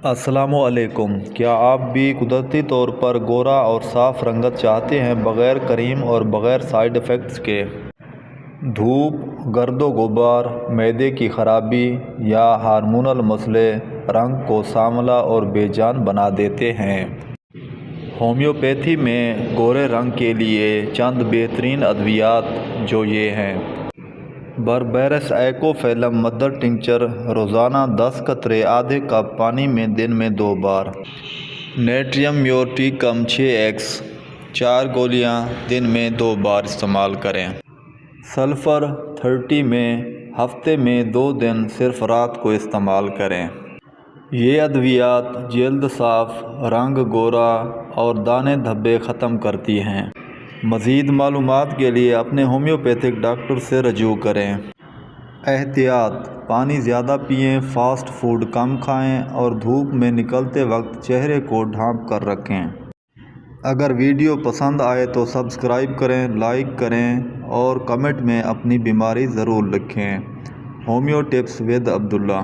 السلام علیکم۔ کیا آپ بھی قدرتی طور پر گورا اور صاف رنگت چاہتے ہیں، بغیر کریم اور بغیر سائیڈ ایفیکٹس کے؟ دھوپ، گرد و غبار، معدے کی خرابی یا ہارمونل مسئلے رنگ کو سانولا اور بے جان بنا دیتے ہیں۔ ہومیوپیتھی میں گورے رنگ کے لیے چند بہترین ادویات جو یہ ہیں: بربیرس ایکوفیلم مدر ٹنکچر روزانہ 10 قطرے آدھے کپ پانی میں دن میں 2 بار۔ نیٹریم میورٹیکم 6x 4 گولیاں دن میں 2 بار استعمال کریں۔ سلفر 30 میں ہفتے میں 2 دن صرف رات کو استعمال کریں۔ یہ ادویات جلد صاف، رنگ گورا اور دانے دھبے ختم کرتی ہیں۔ مزید معلومات کے لیے اپنے ہومیوپیتھک ڈاکٹر سے رجوع کریں۔ احتیاط: پانی زیادہ پئیں، فاسٹ فوڈ کم کھائیں اور دھوپ میں نکلتے وقت چہرے کو ڈھانپ کر رکھیں۔ اگر ویڈیو پسند آئے تو سبسکرائب کریں، لائک کریں اور کمنٹ میں اپنی بیماری ضرور لکھیں۔ Homeo tips with Abdullah.